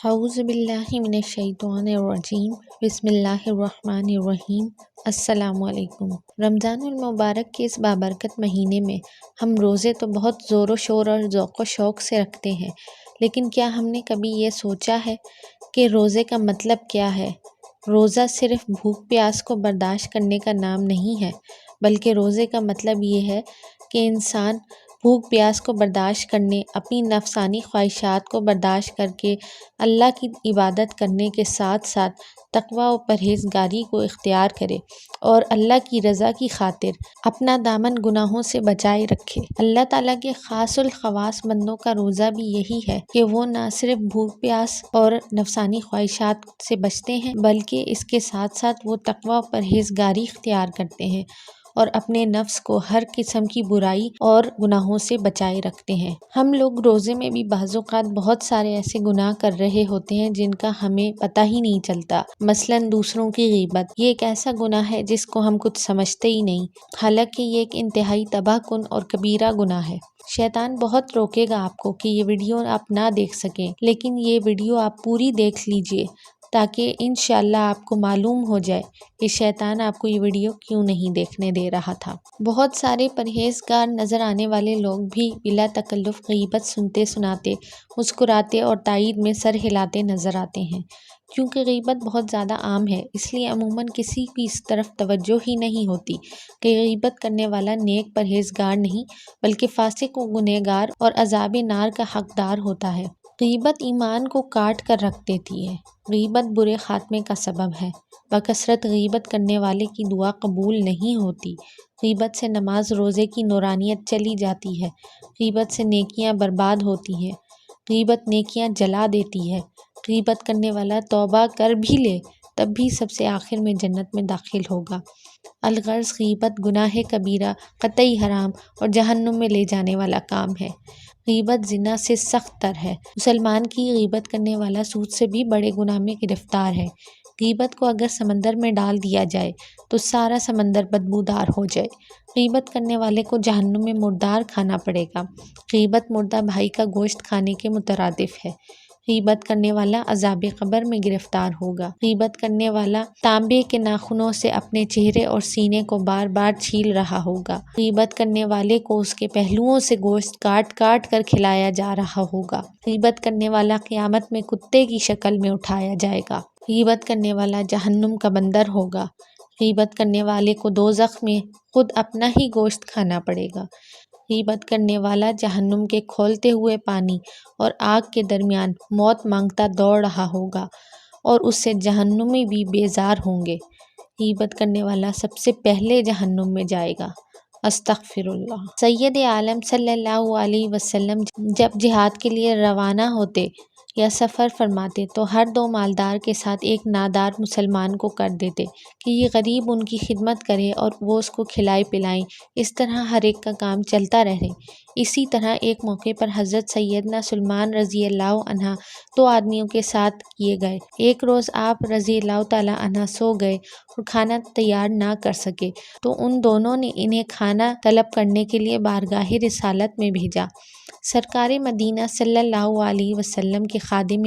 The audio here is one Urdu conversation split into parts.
اعوذ باللہ من الشیطان الرجیم بسم اللہ الرحمن الرحیم۔ السلام علیکم۔ رمضان المبارک کے اس بابرکت مہینے میں ہم روزے تو بہت زور و شور اور ذوق و شوق سے رکھتے ہیں، لیکن کیا ہم نے کبھی یہ سوچا ہے کہ روزے کا مطلب کیا ہے؟ روزہ صرف بھوک پیاس کو برداشت کرنے کا نام نہیں ہے، بلکہ روزے کا مطلب یہ ہے کہ انسان بھوک پیاس کو برداشت کرنے، اپنی نفسانی خواہشات کو برداشت کر کے اللہ کی عبادت کرنے کے ساتھ ساتھ تقوی و پرہیزگاری کو اختیار کرے اور اللہ کی رضا کی خاطر اپنا دامن گناہوں سے بچائے رکھے۔ اللہ تعالیٰ کے خاص الخواص بندوں کا روزہ بھی یہی ہے کہ وہ نہ صرف بھوک پیاس اور نفسانی خواہشات سے بچتے ہیں، بلکہ اس کے ساتھ ساتھ وہ تقوی و پرہیزگاری اختیار کرتے ہیں اور اپنے نفس کو ہر قسم کی برائی اور گناہوں سے بچائے رکھتے ہیں۔ ہم لوگ روزے میں بھی بعض اوقات بہت سارے ایسے گناہ کر رہے ہوتے ہیں جن کا ہمیں پتہ ہی نہیں چلتا، مثلاً دوسروں کی غیبت۔ یہ ایک ایسا گناہ ہے جس کو ہم کچھ سمجھتے ہی نہیں، حالانکہ یہ ایک انتہائی تباہ کن اور کبیرہ گناہ ہے۔ شیطان بہت روکے گا آپ کو کہ یہ ویڈیو آپ نہ دیکھ سکیں، لیکن یہ ویڈیو آپ پوری دیکھ لیجئے تاکہ انشاءاللہ آپ کو معلوم ہو جائے کہ شیطان آپ کو یہ ویڈیو کیوں نہیں دیکھنے دے رہا تھا۔ بہت سارے پرہیزگار نظر آنے والے لوگ بھی بلا تکلف غیبت سنتے سناتے، مسکراتے اور تائید میں سر ہلاتے نظر آتے ہیں۔ کیونکہ غیبت بہت زیادہ عام ہے، اس لیے عموماً کسی کی اس طرف توجہ ہی نہیں ہوتی کہ غیبت کرنے والا نیک پرہیزگار نہیں بلکہ فاسق و گنہگار اور عذاب نار کا حقدار ہوتا ہے۔ غیبت ایمان کو کاٹ کر رکھ دیتی ہے۔ غیبت برے خاتمے کا سبب ہے۔ بکثرت غیبت کرنے والے کی دعا قبول نہیں ہوتی۔ غیبت سے نماز روزے کی نورانیت چلی جاتی ہے۔ غیبت سے نیکیاں برباد ہوتی ہیں۔ غیبت نیکیاں جلا دیتی ہے۔ غیبت کرنے والا توبہ کر بھی لے تب بھی سب سے آخر میں جنت میں داخل ہوگا۔ الغرض غیبت گناہ کبیرہ، قطعی حرام اور جہنم میں لے جانے والا کام ہے۔ غیبت زنا سے سخت تر ہے۔ مسلمان کی غیبت کرنے والا سود سے بھی بڑے گناہ میں گرفتار ہے۔ غیبت کو اگر سمندر میں ڈال دیا جائے تو سارا سمندر بدبودار ہو جائے۔ غیبت کرنے والے کو جہنم میں مردار کھانا پڑے گا۔ غیبت مردہ بھائی کا گوشت کھانے کے مترادف ہے۔ غیبت کرنے والا عذاب قبر میں گرفتار ہوگا۔ غیبت کرنے والا تانبے کے ناخنوں سے اپنے چہرے اور سینے کو بار بار چھیل رہا ہوگا۔ غیبت کرنے والے کو اس کے پہلوؤں سے گوشت کاٹ کاٹ کر کھلایا جا رہا ہوگا۔ غیبت کرنے والا قیامت میں کتے کی شکل میں اٹھایا جائے گا۔ غیبت کرنے والا جہنم کا بندر ہوگا۔ غیبت کرنے والے کو دوزخ میں خود اپنا ہی گوشت کھانا پڑے گا۔ غیبت کرنے والا جہنم کے کھولتے ہوئے پانی اور آگ کے درمیان موت مانگتا دوڑ رہا ہوگا اور اس سے جہنمی بھی بیزار ہوں گے۔ غیبت کرنے والا سب سے پہلے جہنم میں جائے گا۔ استغفر اللہ۔ سید عالم صلی اللہ علیہ وسلم جب جہاد کے لیے روانہ ہوتے یا سفر فرماتے تو ہر دو مالدار کے ساتھ ایک نادار مسلمان کو کر دیتے کہ یہ غریب ان کی خدمت کرے اور وہ اس کو کھلائے پلائیں۔ اس طرح ہر ایک کا کام چلتا رہے۔ اسی طرح ایک موقع پر حضرت سیدنا سلمان رضی اللہ عنہ دو آدمیوں کے ساتھ کیے گئے۔ ایک روز آپ رضی اللہ تعالیٰ عنہ سو گئے اور کھانا تیار نہ کر سکے تو ان دونوں نے انہیں کھانا طلب کرنے کے لیے بارگاہ رسالت میں بھیجا۔ سرکار مدینہ صلی اللہ علیہ وسلم کے خادم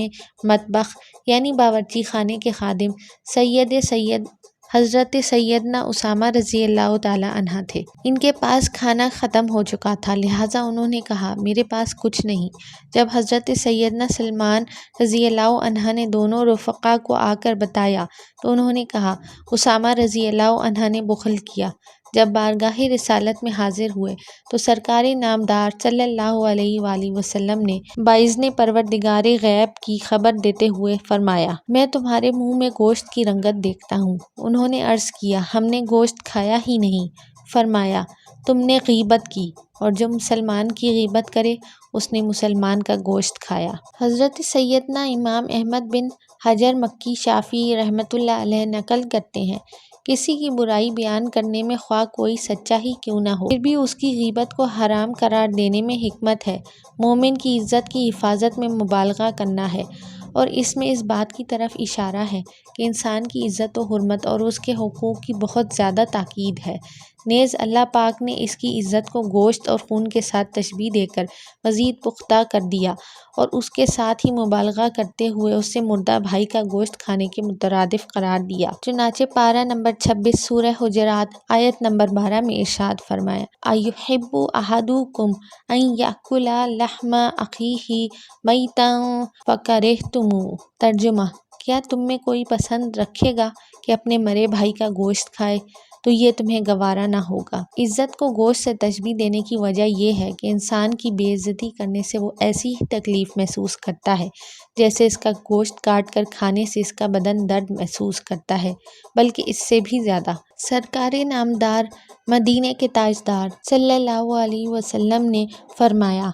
مطبخ یعنی باورچی خانے کے خادم سید حضرت سیدنا اسامہ رضی اللہ تعالیٰ عنہ تھے۔ ان کے پاس کھانا ختم ہو چکا تھا، لہٰذا انہوں نے کہا میرے پاس کچھ نہیں۔ جب حضرت سیدنا سلمان رضی اللہ عنہ نے دونوں رفقا کو آ کر بتایا تو انہوں نے کہا اسامہ رضی اللہ عنہ نے بخل کیا۔ جب بارگاہ رسالت میں حاضر ہوئے تو سرکار نامدار صلی اللہ علیہ وآلہ وسلم نے باذن پروردگار غیب کی خبر دیتے ہوئے فرمایا میں تمہارے منہ میں گوشت کی رنگت دیکھتا ہوں۔ انہوں نے عرض کیا ہم نے گوشت کھایا ہی نہیں۔ فرمایا تم نے غیبت کی اور جو مسلمان کی غیبت کرے اس نے مسلمان کا گوشت کھایا۔ حضرت سیدنا امام احمد بن حجر مکی شافعی رحمۃ اللہ علیہ نقل کرتے ہیں کسی کی برائی بیان کرنے میں خواہ کوئی سچا ہی کیوں نہ ہو پھر بھی اس کی غیبت کو حرام قرار دینے میں حکمت ہے۔ مومن کی عزت کی حفاظت میں مبالغہ کرنا ہے اور اس میں اس بات کی طرف اشارہ ہے کہ انسان کی عزت و حرمت اور اس کے حقوق کی بہت زیادہ تاکید ہے۔ نیز اللہ پاک نے اس کی عزت کو گوشت اور خون کے ساتھ تشبیہ دے کر مزید پختہ کر دیا اور اس کے ساتھ ہی مبالغہ کرتے ہوئے اسے مردہ بھائی کا گوشت کھانے کے مترادف قرار دیا۔ چنانچہ پارہ نمبر 26 سورہ حجرات آیت نمبر 12 میں ارشاد فرمایا أَيُحِبُّ أَحَدُكُمْ أَن يَأْكُلَ لَحْمَ أَخِيهِ مَيْتًا فَكَرِهْتُمُوهُ۔ ترجمہ: کیا تم میں کوئی پسند رکھے گا کہ اپنے مرے بھائی کا گوشت کھائے تو یہ تمہیں گوارا نہ ہوگا۔ عزت کو گوشت سے تشبیہ دینے کی وجہ یہ ہے کہ انسان کی بے عزتی کرنے سے وہ ایسی ہی تکلیف محسوس کرتا ہے جیسے اس کا گوشت کاٹ کر کھانے سے اس کا بدن درد محسوس کرتا ہے، بلکہ اس سے بھی زیادہ۔ سرکار نامدار مدینے کے تاجدار صلی اللہ علیہ وسلم نے فرمایا،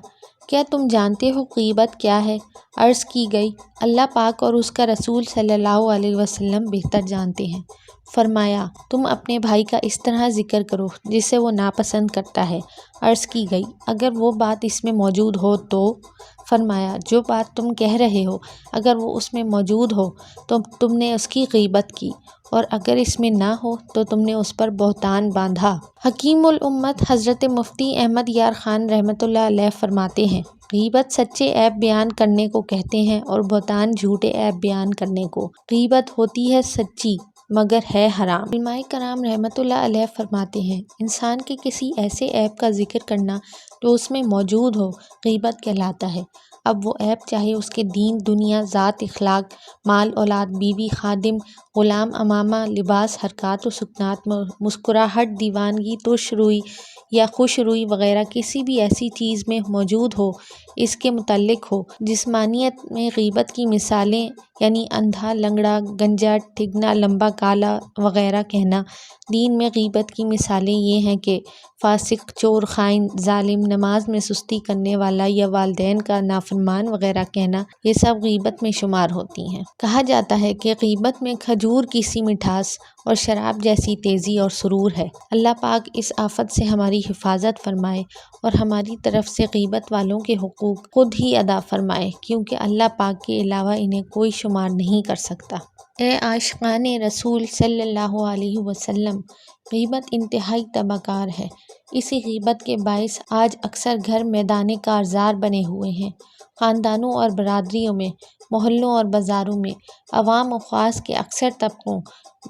کیا تم جانتے ہو غیبت کیا ہے؟ عرض کی گئی، اللہ پاک اور اس کا رسول صلی اللہ علیہ وسلم بہتر جانتے ہیں۔ فرمایا، تم اپنے بھائی کا اس طرح ذکر کرو جسے وہ ناپسند کرتا ہے۔ عرض کی گئی، اگر وہ بات اس میں موجود ہو تو؟ فرمایا، جو بات تم کہہ رہے ہو اگر وہ اس میں موجود ہو تو تم نے اس کی غیبت کی، اور اگر اس میں نہ ہو تو تم نے اس پر بہتان باندھا۔ حکیم الامت حضرت مفتی احمد یار خان رحمۃ اللہ علیہ فرماتے ہیں، غیبت سچے عیب بیان کرنے کو کہتے ہیں اور بہتان جھوٹے عیب بیان کرنے کو۔ غیبت ہوتی ہے سچی مگر ہے حرام۔ علماء کرام رحمۃ اللہ علیہ فرماتے ہیں، انسان کے کسی ایسے عیب کا ذکر کرنا جو اس میں موجود ہو غیبت کہلاتا ہے۔ اب وہ عیب چاہے اس کے دین، دنیا، ذات، اخلاق، مال، اولاد، بیوی، خادم، غلام، امامہ، لباس، حرکات و سکنات، مسکراہٹ، دیوانگی، ترش روئی یا خوش روئی وغیرہ کسی بھی ایسی چیز میں موجود ہو، اس کے متعلق ہو۔ جسمانیت میں غیبت کی مثالیں یعنی اندھا، لنگڑا، گنجا، ٹھگنا، لمبا، کالا وغیرہ کہنا۔ دین میں غیبت کی مثالیں یہ ہیں کہ فاسق، چور، خائن، ظالم، نماز میں سستی کرنے والا یا والدین کا نافرمان وغیرہ کہنا، یہ سب غیبت میں شمار ہوتی ہیں۔ کہا جاتا ہے کہ غیبت میں کھجور کی سی مٹھاس اور شراب جیسی تیزی اور سرور ہے۔ اللہ پاک اس آفت سے ہماری حفاظت فرمائے اور ہماری طرف سے غیبت والوں کے حقوق خود ہی ادا فرمائے، کیونکہ اللہ پاک کے علاوہ انہیں کوئی شمار نہیں کر سکتا۔ اے عاشقان رسول صلی اللہ علیہ وسلم، غیبت انتہائی تباہ کار ہے۔ اسی غیبت کے باعث آج اکثر گھر میدان کارزار بنے ہوئے ہیں۔ خاندانوں اور برادریوں میں، محلوں اور بازاروں میں، عوام و خاص کے اکثر طبقوں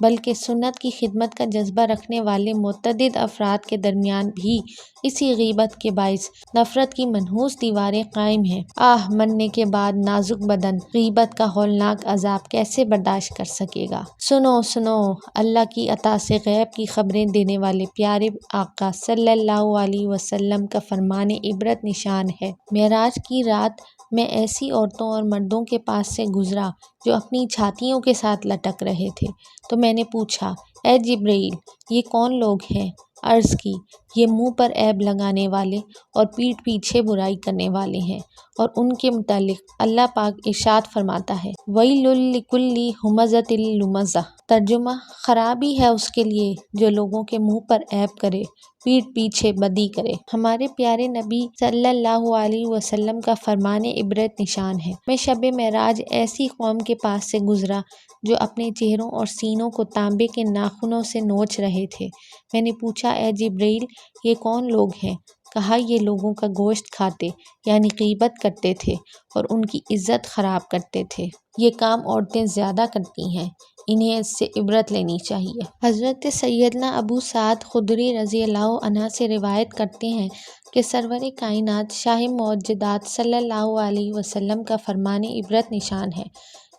بلکہ سنت کی خدمت کا جذبہ رکھنے والے متعدد افراد کے درمیان بھی اسی غیبت کے باعث نفرت کی منحوس دیواریں قائم ہیں۔ آہ، مرنے کے بعد نازک بدن غیبت کا ہولناک عذاب کیسے برداشت کر سکے گا؟ سنو سنو، اللہ کی عطا سے غیب کی خبریں دینے والے پیارے آقا صلی اللہ علیہ وسلم کا فرمان عبرت نشان ہے۔ معراج کی رات میں ایسی عورتوں اور مردوں کے پاس سے گزرا جو اپنی چھاتیوں کے ساتھ لٹک رہے تھے، تو میں نے پوچھا، اے جبرائیل، یہ کون لوگ ہیں؟ عرض کی، یہ منہ پر عیب لگانے والے اور پیٹھ پیچھے برائی کرنے والے ہیں، اور ان کے متعلق اللہ پاک ارشاد فرماتا ہے، وَيْلٌ لِكُلِّ ہُمَزَةٍ لُمَزَةٍ۔ ترجمہ: خرابی ہے اس کے لیے جو لوگوں کے منہ پر عیب کرے، پیٹھ پیچھے بدی کرے۔ ہمارے پیارے نبی صلی اللہ علیہ وسلم کا فرمان عبرت نشان ہے۔ میں شب معراج ایسی قوم کے پاس سے گزرا جو اپنے چہروں اور سینوں کو تانبے کے ناخنوں سے نوچ رہے تھے۔ میں نے پوچھا، اے جبرائیل، یہ کون لوگ ہیں؟ کہا، یہ لوگوں کا گوشت کھاتے یعنی غیبت کرتے تھے اور ان کی عزت خراب کرتے تھے۔ یہ کام عورتیں زیادہ کرتی ہیں، انہیں اس سے عبرت لینی چاہیے۔ حضرت سیدنا ابو سعد خدری رضی اللہ عنہ سے روایت کرتے ہیں کہ سرور کائنات شاہ موجودات صلی اللہ علیہ وسلم کا فرمان عبرت نشان ہے،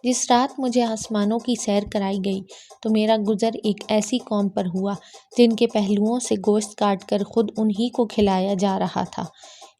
جس رات مجھے آسمانوں کی سیر کرائی گئی تو میرا گزر ایک ایسی قوم پر ہوا جن کے پہلوؤں سے گوشت کاٹ کر خود انہی کو کھلایا جا رہا تھا۔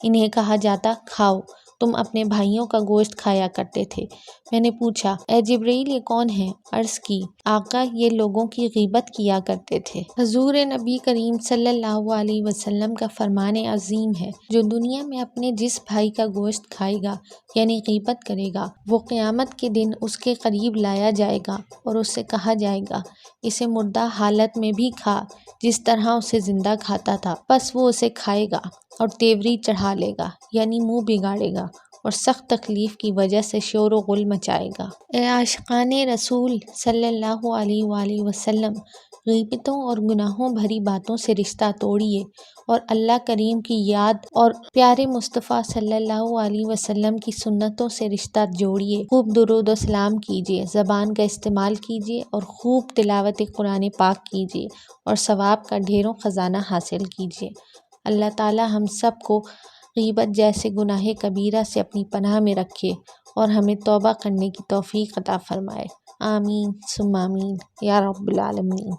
انہیں کہا جاتا، کھاؤ، تم اپنے بھائیوں کا گوشت کھایا کرتے تھے۔ میں نے پوچھا، اے جبرائیل، یہ کون ہیں؟ عرض کی، آقا، یہ لوگوں کی غیبت کیا کرتے تھے۔ حضور نبی کریم صلی اللہ علیہ وسلم کا فرمان عظیم ہے، جو دنیا میں اپنے جس بھائی کا گوشت کھائے گا یعنی غیبت کرے گا، وہ قیامت کے دن اس کے قریب لایا جائے گا اور اس سے کہا جائے گا، اسے مردہ حالت میں بھی کھا جس طرح اسے زندہ کھاتا تھا۔ پس وہ اسے کھائے گا اور تیوری چڑھا لے گا یعنی منہ بگاڑے گا اور سخت تکلیف کی وجہ سے شور و غل مچائے گا۔ اے عاشقان رسول صلی اللہ علیہ وآلہ وسلم، غیبتوں اور گناہوں بھری باتوں سے رشتہ توڑیے اور اللہ کریم کی یاد اور پیارے مصطفیٰ صلی اللہ علیہ وسلم کی سنتوں سے رشتہ جوڑیے۔ خوب درود و سلام کیجیے، زبان کا استعمال کیجیے اور خوب تلاوت قرآن پاک کیجیے اور ثواب کا ڈھیروں خزانہ حاصل کیجیے۔ اللہ تعالی ہم سب کو غیبت جیسے گناہ کبیرہ سے اپنی پناہ میں رکھے اور ہمیں توبہ کرنے کی توفیق عطا فرمائے۔ آمین ثم آمین یا رب العالمین۔